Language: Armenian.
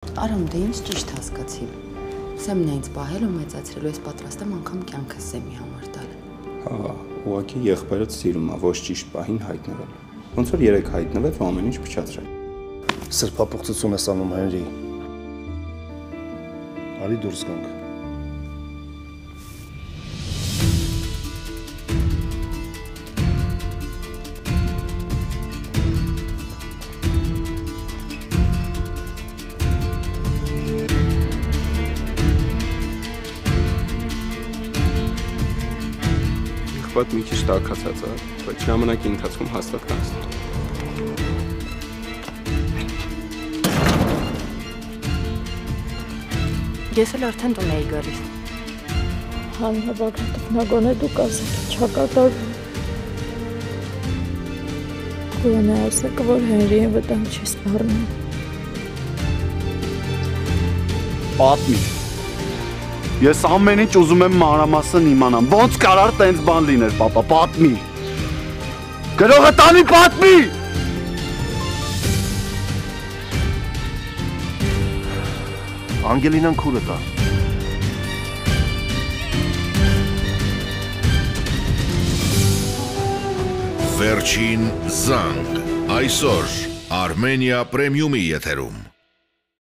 Արամ, դե ինձ ճիշտ հասկացի։ Սեմն է ինձ պահել ու մեծացրել, ես պատրաստ եմ անգամ կյանքս Սեմի համար տալ։ Հա, ուղղակի եղբայրդ սիրում է, ոչ ճիշտ պահին հայտնվել։ Ոնց որ երեք հայտնվեց ու ամեն ինչ փչացրել։ Սրբապղծություն ես անում, Հենրի։ Արի դուրս գանք։ Եղբայրդ մի քիչ տաքացած է, բայց ժամանակի ընթացքում հաստատ կանցնի։ Ես էլ արդեն տուն էի գալիս։ Հանրաբակրատով նագոն է դու կասել, չակատարվում։ Գոնե ասեք, որ Հենրիին վտանգ չի սպառնում։ Պատմի։ Ես ամեն ինչ ուզում եմ մանրամասն իմանամ, ոնց կարար տենց բան լիներ, պապա, պատմի։ Գրողը տանի պատմի։ Անգելինան քուրը տա։ Վերջին զանգ, այսօր Armenia Premium-ի եթերում։